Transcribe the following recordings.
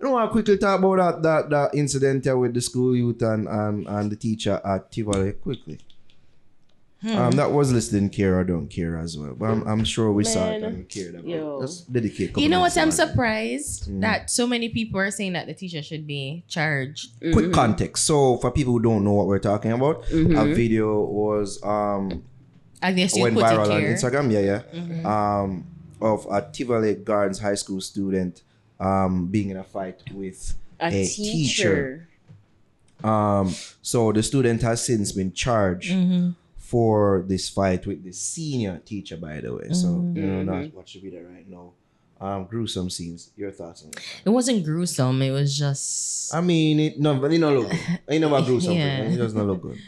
I want to quickly talk about that incident here with the school youth and the teacher at Tivoli quickly. That was listed in care or don't care as well. But I'm sure we saw it and we cared about it. Just dedicate a couple You know what? I'm minutes on it. surprised that so many people are saying that the teacher should be charged. Quick context. So for people who don't know what we're talking about, a video was I guess you went put viral it on here. Instagram, of a Tivoli Gardens High School student being in a fight with a teacher. So the student has since been charged for this fight with the senior teacher, by the way. So not watch the video right now. Gruesome scenes. Your thoughts on it? It wasn't gruesome. It was just I mean, it don't look good. I know about gruesome. Yeah. It does not look good.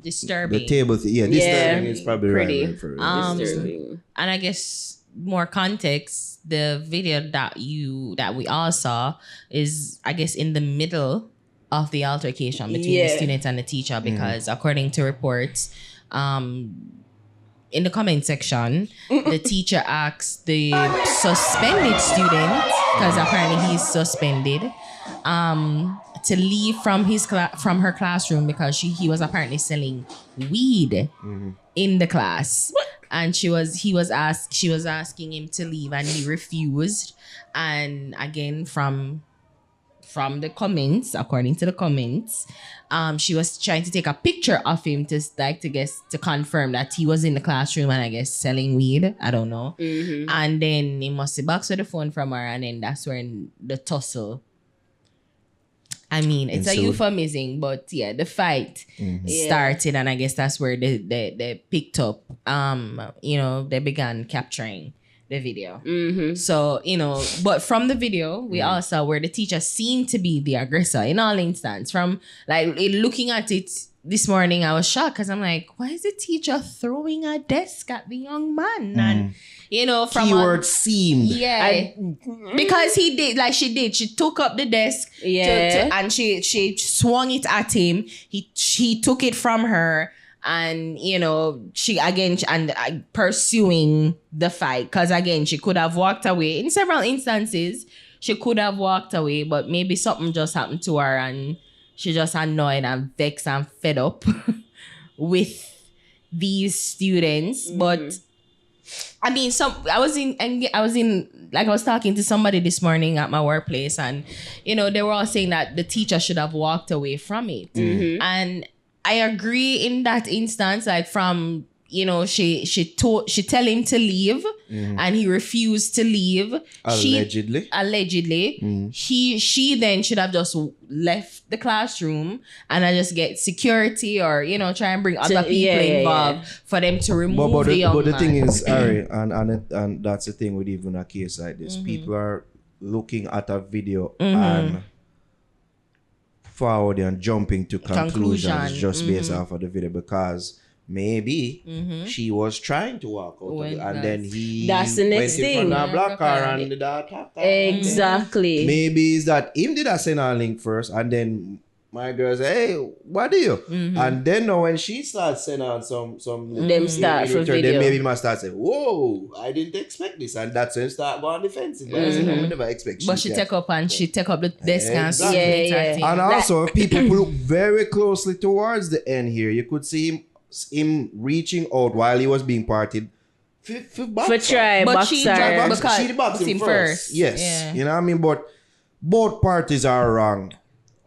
disturbing. The table, disturbing is probably pretty. right for it. Disturbing. And I guess more context, the video that we all saw is, I guess, in the middle of the altercation between the student and the teacher, because according to reports, in the comment section, the teacher asked the suspended student, because apparently he's suspended, to leave from from her classroom because he was apparently selling weed in the class. And she was asking him to leave, and he refused. And again, from the comments, according to the comments, she was trying to take a picture of him to confirm that he was in the classroom and I guess selling weed. I don't know. And then he must have boxed the phone from her, and then that's when the tussle. I mean, it's a euphemism, but yeah, the fight started, and I guess that's where they picked up. They began capturing the video. So, but from the video, we all saw where the teacher seemed to be the aggressor in all instances. From looking at it this morning, I was shocked because I'm like, why is the teacher throwing a desk at the young man? And from keyword seemed. Yeah, because he did, she took up the desk and she swung it at him. He took it from her. And, she again, pursuing the fight. Because, again, she could have walked away. In several instances, she could have walked away. But maybe something just happened to her. And she just annoyed and vexed and fed up with these students. But, I mean, I was talking to somebody this morning at my workplace. And, they were all saying that the teacher should have walked away from it. And I agree in that instance, from, she tell him to leave and he refused to leave. Allegedly. She then should have just left the classroom and I just get security or, try and bring other people involved for them to remove the young man. But the thing is, Ari, and that's the thing with even a case like this. People are looking at a video and forward and jumping to conclusions just based off of the video, because maybe she was trying to walk out of it, and then he that's the next went thing. in front of black car and did that. Exactly. Maybe it's that him did a send a link first, and then my girl say, hey, what do you? And then when she starts sending out some them start for video, then maybe must start saying, whoa, I didn't expect this, and that's when start going defensive. I never expect. But she take up the desk and and also, if people look very closely towards the end here, you could see him reaching out while he was being parted. For try but she boxed him first. Yes, you know what I mean. But both parties are wrong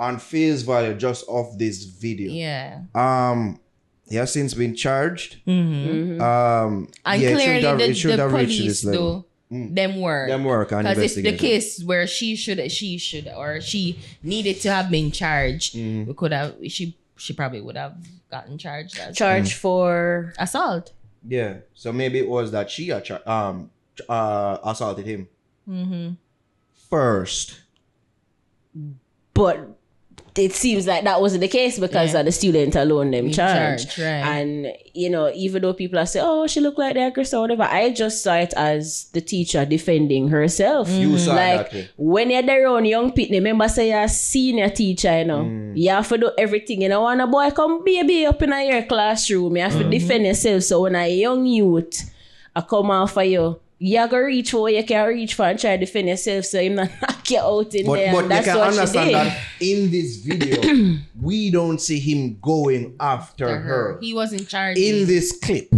on face value just off this video. He has since been charged. And clearly the police do them work on because it's the investigation. case where she needed to have been charged. We could have she probably would have gotten charged for assault. Yeah, so maybe it was that she assaulted him first. But it seems like that wasn't the case because of the student alone them charged. Right. And, even though people are saying, oh, she looked like the aggressor or whatever, I just saw it as the teacher defending herself. You saw that way. When you're there around young people, remember say you're a senior teacher, you have to do everything. You know, when a boy come baby up in your classroom, you have to defend yourself. So when a young youth come out for you, you gotta reach for what you can reach for and try to defend yourself so him not knock you out in there. But That's you can what understand she did. that in this video, we don't see him going after her. He was in charge. In this clip.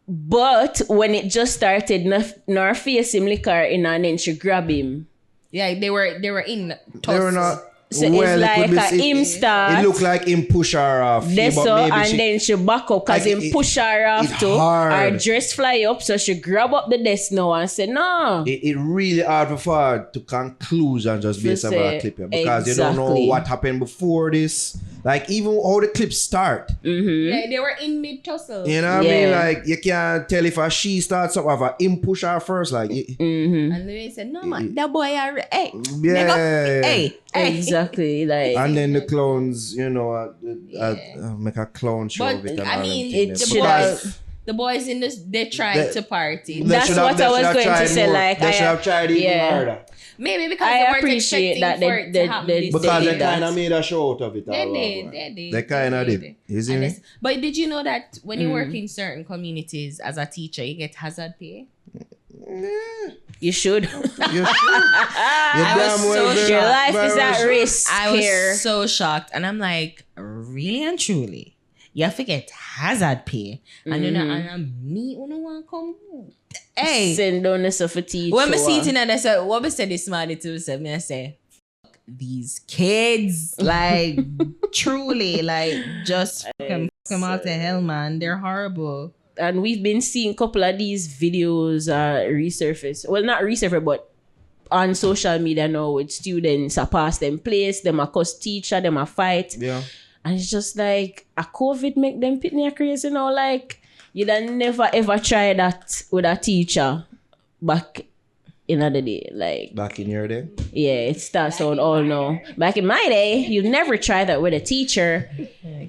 But when it just started, Nor face him liquor in and then she grab him. Yeah, they were in They were not. So well, it's it could like be, him start. It looked like him push her off. That's but so, maybe and she, then she back up because like him push her off it's too. hard. Her dress fly up, so she grab up the desk now and say, no. it really hard for her to conclusion just based on that clip here, because you don't know Exactly. what happened before this. Like even how the clips start. Yeah, they were in mid tussle. You know what I mean? Yeah. Like you can't tell if she starts up or him push her first. Like And they said, no man, that boy are hey. yeah. Nigga, hey. Exactly. Like, And then the clowns, make a clown show But of it. And I all mean, them it things. should have. The boys in this, they tried to party. They That's should have- what they I was should have going to tried say, more. like, they should have tried even yeah. harder. Maybe because I they weren't appreciate expecting that for it to happen this Because way. they kind of made a show out of it. They did. They kind of did. You see And me? but did you know that when you work in certain communities as a teacher, you get hazard pay? You should. You should. You damn so well shocked. very- Your life very is at should. risk I was here. so shocked. And I'm like, really and truly, you have to get hazard pay. And you know, and me, who no want come. Hey, Send down the stuff for teacher. when me sitting and I said, what me say this morning to myself, me I say, fuck these kids, like truly, like just fuck them out to hell, man. They're horrible. And we've been seeing a couple of these videos resurface. Well, not resurface, but on social media now with students a pass them place, them a cuss teacher, them a fight. Yeah. And it's just like, a COVID make them pitney crazy now. Like, you done never ever try that with a teacher back in the day. Like, Back in your day? yeah, it starts out all now. Back in my day, you never try that with a teacher.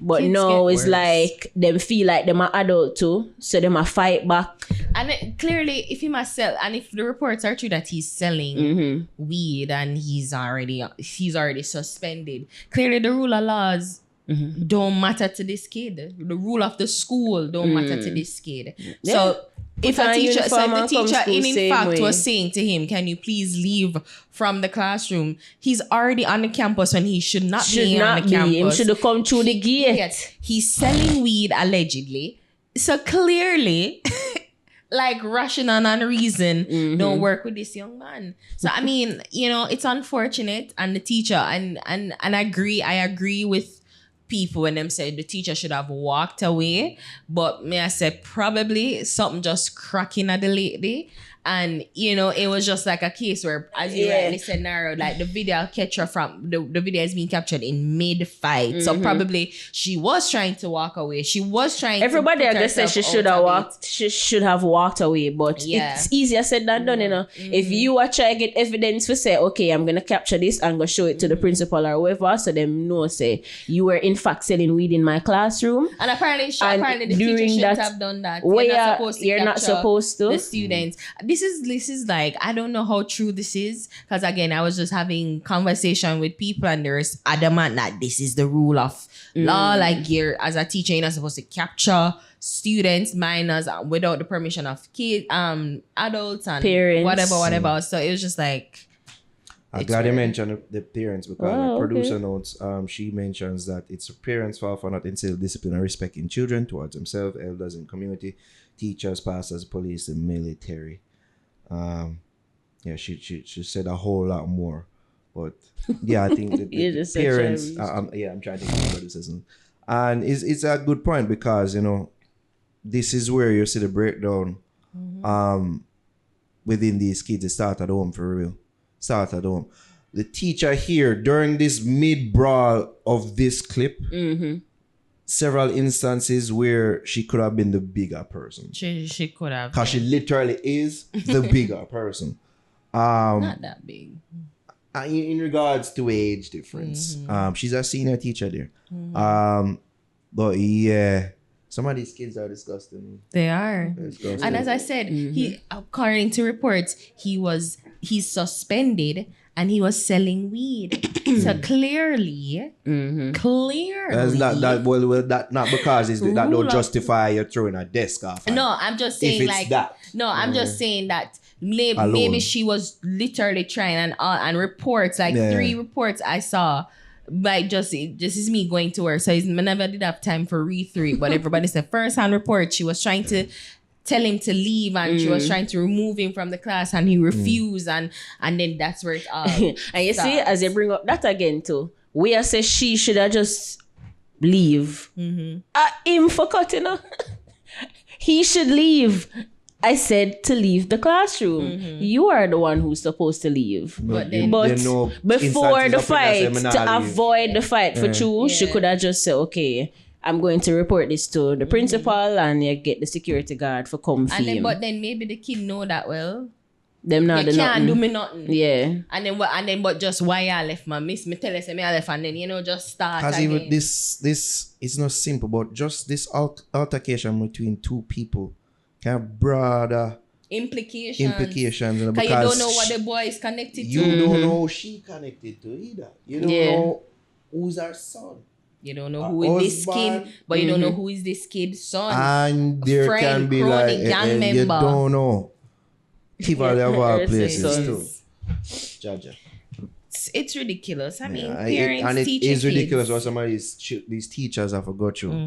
But Kids now get it's worse. like them feel like them are adult too. So them a fight back. And clearly, if he must sell, and if the reports are true that he's selling weed and he's already suspended, clearly the rule of laws don't matter to this kid. The rule of the school don't matter to this kid. Yeah. So if Put on a a teacher, uniform and come school in same fact way. was saying to him, "Can you please leave from the classroom?" He's already on the campus when he should not Should be not on the be. campus. Him should have come through the gate. Yes, he's selling weed allegedly. So clearly, like rational and reason don't work with this young man. So I mean, it's unfortunate, and the teacher and I agree with people when them say the teacher should have walked away, but may I say probably something just cracking at the lady. And it was just like a case where, as you rightly said, Naro, like the video capture from the video is being captured in mid-fight. So probably she was trying to walk away. She was trying. Everybody, to I put guess, said she herself should out have of walked. it. She should have walked away. But Yeah. it's easier said than done. If you are trying to get evidence for say, okay, I'm gonna capture this and go show it to the principal or whoever, so them know say you were in fact selling weed in my classroom. And apparently the during teacher shouldn't that- have done that. You're not supposed to. The students. This is like, I don't know how true this is, because again, I was just having conversation with people and there's adamant that this is the rule of law. Like, you're, as a teacher, you're not supposed to capture students, minors, without the permission of kids, adults and Parents. whatever. So it was just like, I'm It's glad you weird. mentioned the parents, because Oh, the producer okay. notes, she mentions that it's parents' fault for not instilling discipline and respect in children towards themselves, elders in community, teachers, pastors, police, and military. She said a whole lot more, but yeah, I think You're the just such a- parents. I'm trying to think of producers, and it's a good point, because this is where you see the breakdown. Within these kids, it start at home for real. Start at home. The teacher here during this mid brawl of this clip, several instances where she could have been the bigger person, she could have. because she literally is the bigger person. Not that big. In regards to age difference, she's a senior teacher there. But yeah, some of these kids are disgusting. They are. They're disgusting. And as I said, he, according to reports, he's suspended and he was selling weed. So clearly, That's not because that don't justify you throwing a desk off. No, I'm just saying, it's like, that. no, I'm just saying that maybe she was literally trying, and reports, like 3 reports I saw, like just is me going to work, so I never did have time for read through it, but everybody said first-hand report, she was trying to tell him to leave, and she was trying to remove him from the class, and he refused, and then that's where it all and you see, as you bring up that again too, we are say she should have just leave. Him for cutting her. He should leave. I said to leave the classroom. You are the one who's supposed to leave. But before the fight, to avoid the fight for true, she could have just said, okay, I'm going to report this to the principal, and you get the security guard for come for him. But then maybe the kid know that well. Them not you can't do me nothing. Yeah. And then but just why I left my miss me tell us me I left, and then just start because again. even this is not simple, but just this altercation between 2 people can have broader implications, because you don't know what the boy is connected to. You don't know who she connected to either. You don't know who's her son. You don't know who is this kid, but you don't know who is this kid's son. And there friend, can be like gang member. You don't know. Tivoli of all places too. Jaja. It's ridiculous. I mean, parents, and it is ridiculous what some of these teachers have to go through.